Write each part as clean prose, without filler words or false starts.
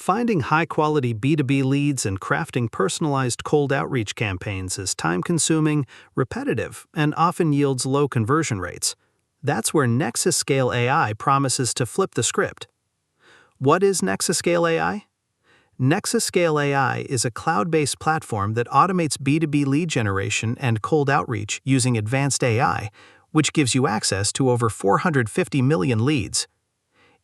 Finding high-quality B2B leads and crafting personalized cold outreach campaigns is time-consuming, repetitive, and often yields low conversion rates. That's where Nexuscale AI promises to flip the script. What is Nexuscale AI? Nexuscale AI is a cloud-based platform that automates B2B lead generation and cold outreach using advanced AI, which gives you access to over 450 million leads.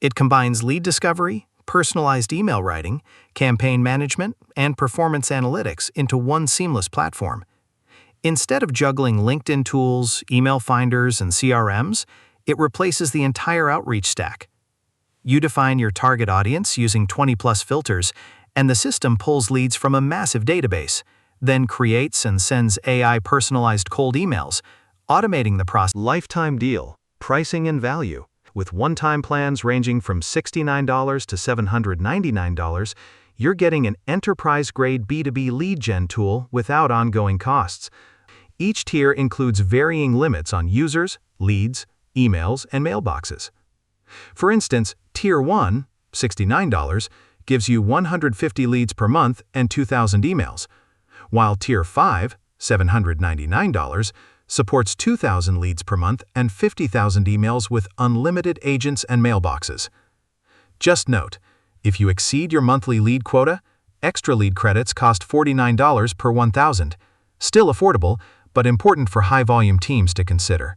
It combines lead discovery, personalized email writing, campaign management, and performance analytics into one seamless platform. Instead of juggling LinkedIn tools, email finders, and CRMs, it replaces the entire outreach stack. You define your target audience using 20-plus filters, and the system pulls leads from a massive database, then creates and sends AI personalized cold emails, automating the process. Lifetime deal, pricing and value. With one-time plans ranging from $69 to $799, you're getting an enterprise-grade B2B lead gen tool without ongoing costs. Each tier includes varying limits on users, leads, emails, and mailboxes. For instance, Tier 1, $69, gives you 150 leads per month and 2,000 emails, while Tier 5, $799, supports 2,000 leads per month and 50,000 emails with unlimited agents and mailboxes. Just note, if you exceed your monthly lead quota, extra lead credits cost $49 per 1,000. Still affordable, but important for high-volume teams to consider.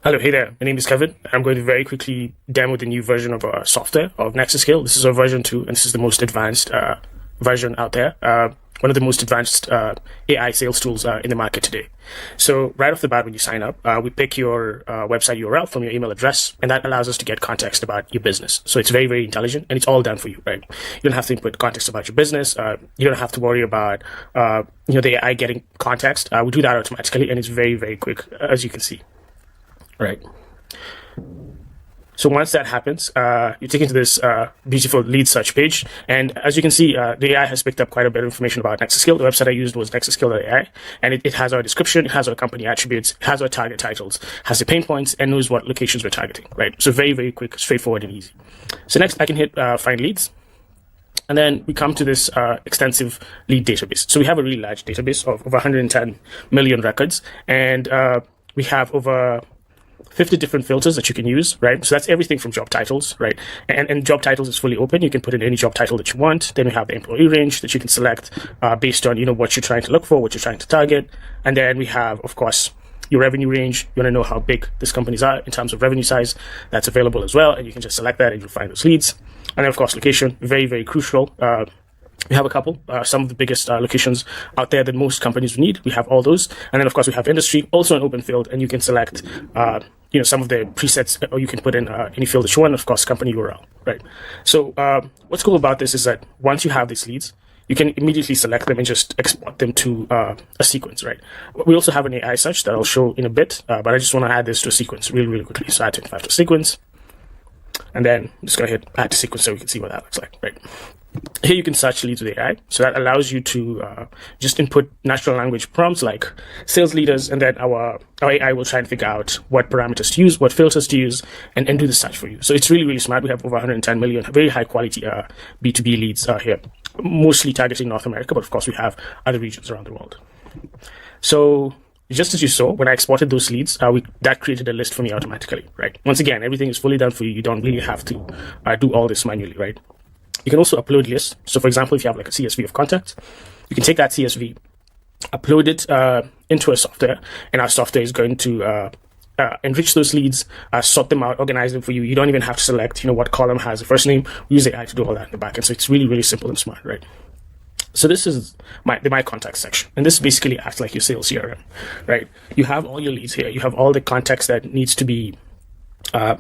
Hello, hey there. My name is Kevin. I'm going to very quickly demo the new version of our software of Nexuscale. This is our version 2, and this is the most advanced version out there. One of the most advanced AI sales tools in the market today. So right off the bat, when you sign up, we pick your website URL from your email address, and that allows us to get context about your business. So it's very, very intelligent, and it's all done for you, right? You don't have to input context about your business. You don't have to worry about the AI getting context. We do that automatically, and it's very, very quick, as you can see. Right. So once that happens, you're taken to this beautiful lead search page. And as you can see, the AI has picked up quite a bit of information about Nexuscale. The website I used was Nexuscale AI. And it has our description, it has our company attributes, it has our target titles, has the pain points, and knows what locations we're targeting, right? So very, very quick, straightforward, and easy. So next, I can hit Find Leads. And then we come to this extensive lead database. So we have a really large database of over 110 million records. And we have over 50 different filters that you can use, right? So that's everything from job titles, right? And job titles is fully open. You can put in any job title that you want. Then we have the employee range that you can select based on, what you're trying to look for, what you're trying to target. And then we have, of course, your revenue range. You want to know how big these companies are in terms of revenue size. That's available as well. And you can just select that and you'll find those leads. And then, of course, location, very, very crucial. We have a couple, some of the biggest locations out there that most companies need. We have all those. And then, of course, we have industry, also an open field, and you can select, some of the presets, or you can put in any field that you want, of course, company URL, right? So what's cool about this is that once you have these leads, you can immediately select them and just export them to a sequence, right? We also have an AI search that I'll show in a bit, but I just want to add this to a sequence really, really quickly. So add 25 to sequence. And then I'm just going to hit add to sequence so we can see what that looks like, right? Here you can search leads with AI. So that allows you to just input natural language prompts like sales leaders, and then our AI will try and figure out what parameters to use, what filters to use, and do the search for you. So it's really, really smart. We have over 110 million, very high quality B2B leads here, mostly targeting North America, but of course we have other regions around the world. So just as you saw, when I exported those leads, that created a list for me automatically, right? Once again, everything is fully done for you. You don't really have to do all this manually, right? You can also upload lists. So for example, if you have like a CSV of contacts, you can take that CSV, upload it into a software, and our software is going to enrich those leads, sort them out, organize them for you. You don't even have to select, what column has the first name. We use AI to do all that in the back end. So it's really, really simple and smart, right? So this is my contact section, and this basically acts like your sales CRM, right? You have all your leads here. You have all the context that needs to be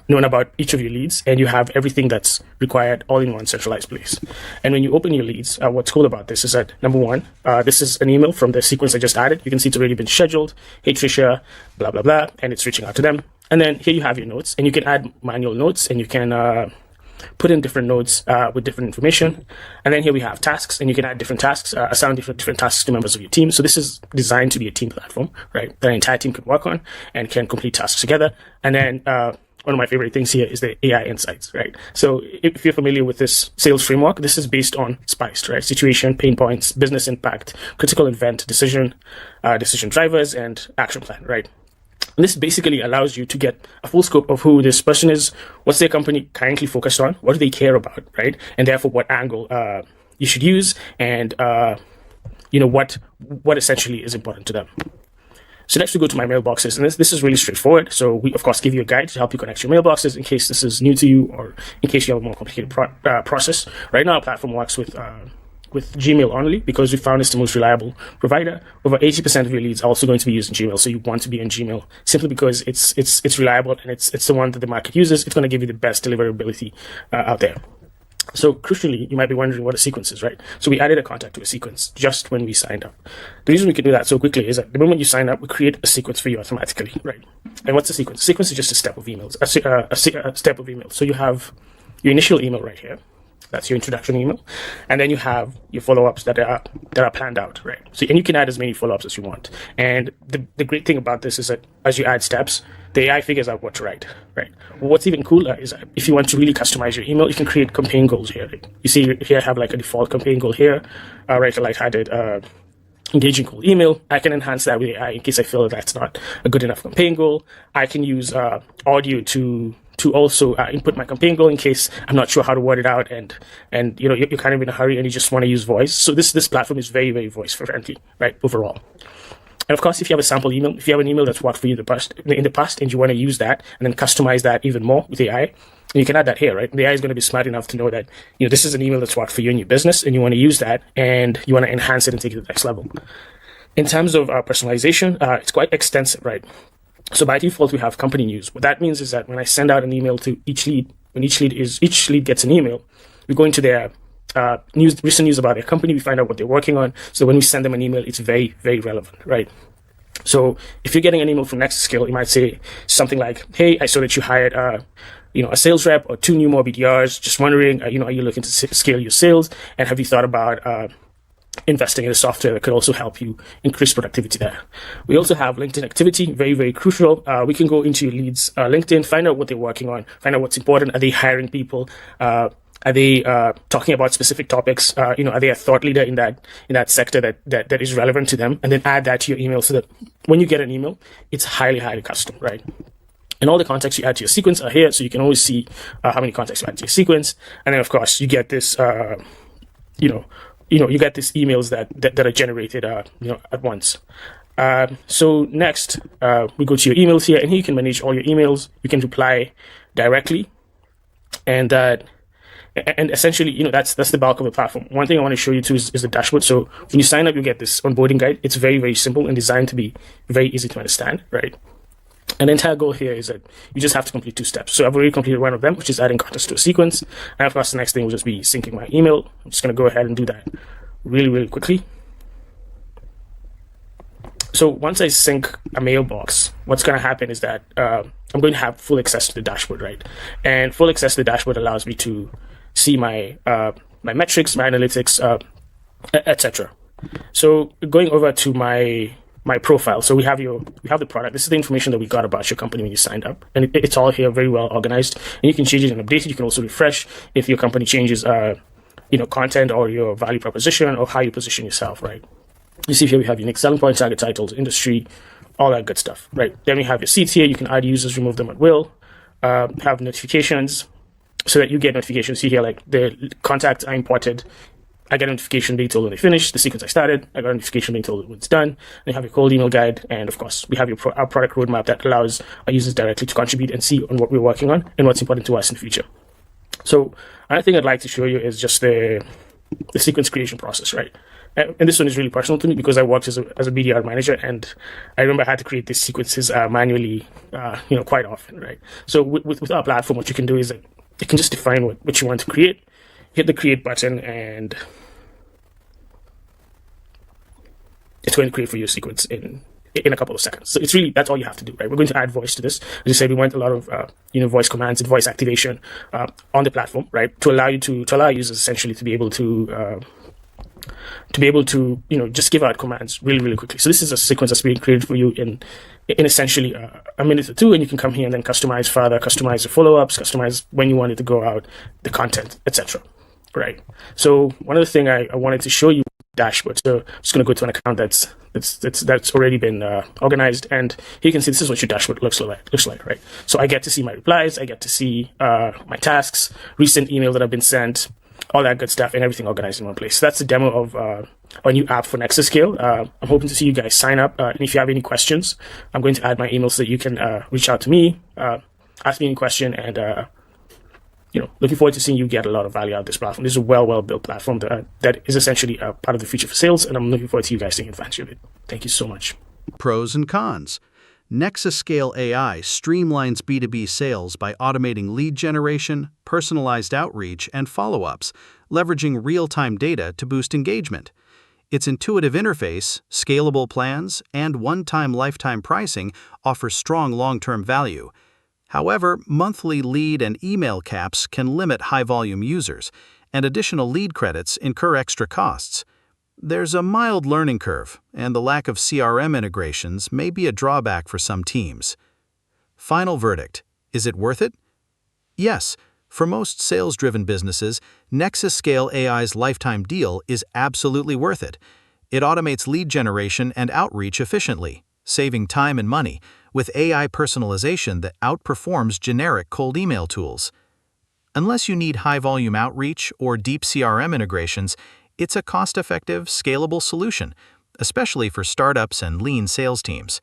known about each of your leads, and you have everything that's required all in one centralized place. And when you open your leads, what's cool about this is that, number one, this is an email from the sequence I just added. You can see it's already been scheduled. Hey, Tricia, blah, blah, blah, and it's reaching out to them. And then here you have your notes, and you can add manual notes, and you can put in different notes with different information. And then here we have tasks, and you can add different tasks, assign different tasks to members of your team. So this is designed to be a team platform, right? That an entire team can work on and can complete tasks together. And then one of my favorite things here is the AI insights, right? So if you're familiar with this sales framework, this is based on SPICE, right? Situation, pain points, business impact, critical event, decision drivers, and action plan, right? And this basically allows you to get a full scope of who this person is, what's their company currently focused on, what do they care about, right? And therefore what angle you should use, and what essentially is important to them. So next we go to my mailboxes, and this is really straightforward. So we of course give you a guide to help you connect your mailboxes in case this is new to you, or in case you have a more complicated process. Right now our platform works with Gmail only, because we found it's the most reliable provider. Over 80% of your leads are also going to be used in Gmail, so you want to be in Gmail simply because it's reliable, and it's the one that the market uses. It's going to give you the best deliverability out there. So crucially, you might be wondering what a sequence is, right? So we added a contact to a sequence just when we signed up. The reason we can do that so quickly is that the moment you sign up, we create a sequence for you automatically, right? And what's a sequence? A sequence is just a step of emails, a step of emails. So you have your initial email right here. That's your introduction email. And then you have your follow-ups that are planned out, right? So, and you can add as many follow-ups as you want. And the great thing about this is that as you add steps, the AI figures out what to write, right? What's even cooler is that if you want to really customize your email, you can create campaign goals here. You see here I have like a default campaign goal here, right? Like I did engaging cold email. I can enhance that with AI in case I feel that's not a good enough campaign goal. I can use audio to also input my campaign goal in case I'm not sure how to word it out, and you're kind of in a hurry and you just want to use voice. So this platform is very, very voice friendly, right, overall. And of course, if you have a sample email, if you have an email that's worked for you in the past and you want to use that and then customize that even more with AI, you can add that here, right? The AI is going to be smart enough to know that this is an email that's worked for you in your business, and you want to use that, and you want to enhance it and take it to the next level. In terms of personalization, it's quite extensive, right? So by default, we have company news. What that means is that when I send out an email to each lead, when each lead gets an email, we go into their recent news about their company. We find out what they're working on. So when we send them an email, it's very, very relevant, right? So if you're getting an email from Nexuscale, you might say something like, "Hey, I saw that you hired a sales rep or 2 new more BDRs. Just wondering, are you looking to scale your sales? And have you thought about investing in a software that could also help you increase productivity there?" We also have LinkedIn activity, very, very crucial. We can go into your leads LinkedIn, find out what they're working on, find out what's important. Are they hiring people? Are they talking about specific topics? Are they a thought leader in that sector that is relevant to them? And then add that to your email so that when you get an email, it's highly, highly custom, right? And all the contacts you add to your sequence are here, so you can always see how many contacts you add to your sequence. And then, of course, you get this, you get these emails that are generated, at once. So next, we go to your emails here, and here you can manage all your emails. You can reply directly, and essentially, that's the bulk of the platform. One thing I want to show you too is the dashboard. So when you sign up, you get this onboarding guide. It's very, very simple and designed to be very easy to understand, right? And the entire goal here is that you just have to complete 2 steps. So I've already completed one of them, which is adding context to a sequence. And of course, the next thing will just be syncing my email. I'm just going to go ahead and do that really, really quickly. So once I sync a mailbox, what's going to happen is that I'm going to have full access to the dashboard, right? And full access to the dashboard allows me to see my my metrics, my analytics, etc. So going over to my profile. So we have the product. This is the information that we got about your company when you signed up, and it's all here, very well organized. And you can change it and update it. You can also refresh if your company changes, content or your value proposition or how you position yourself, right? You see here we have unique selling points, target titles, industry, all that good stuff, right? Then we have your seats here. You can add users, remove them at will. Have notifications so that you get notifications. See here, like the contacts I imported. I get a notification being told when they finish the sequence I started. I got a notification being told when it's done. Then you have your cold email guide, and of course, we have our product roadmap that allows our users directly to contribute and see on what we're working on and what's important to us in the future. So another thing I'd like to show you is just the sequence creation process, right? And this one is really personal to me because I worked as a BDR manager, and I remember I had to create these sequences manually, quite often, right? So with our platform, what you can do is that you can just define what you want to create, hit the create button, and it's going to create for you a sequence in a couple of seconds. So it's really, that's all you have to do, right? We're going to add voice to this. As I said, we want a lot of, voice commands and voice activation on the platform, right? To allow users essentially to be able to just give out commands really, really quickly. So this is a sequence that's being created for you in in essentially a minute or two, and you can come here and then customize further, customize the follow-ups, customize when you want it to go out, the content, etc. Right. So one other thing I wanted to show you dashboard. So I'm just going to go to an account that's already been organized, and here you can see this is what your dashboard looks like, right? So I get to see my replies, I get to see my tasks, recent email that have been sent, all that good stuff, and everything organized in one place. So that's a demo of a new app for Nexuscale. I'm hoping to see you guys sign up, and if you have any questions, I'm going to add my email so that you can reach out to me, ask me any question, and looking forward to seeing you get a lot of value out of this platform. This is a well built platform that is essentially part of the future for sales, and I'm looking forward to you guys taking advantage of it. Thank you so much. Pros and cons. Nexuscale AI streamlines B2B sales by automating lead generation, personalized outreach, and follow-ups, leveraging real-time data to boost engagement. Its intuitive interface, scalable plans, and one-time lifetime pricing offer strong long-term value. However, monthly lead and email caps can limit high-volume users, and additional lead credits incur extra costs. There's a mild learning curve, and the lack of CRM integrations may be a drawback for some teams. Final verdict: is it worth it? Yes. For most sales-driven businesses, Nexuscale AI's lifetime deal is absolutely worth it. It automates lead generation and outreach efficiently, saving time and money, with AI personalization that outperforms generic cold email tools. Unless you need high-volume outreach or deep CRM integrations, it's a cost-effective, scalable solution, especially for startups and lean sales teams.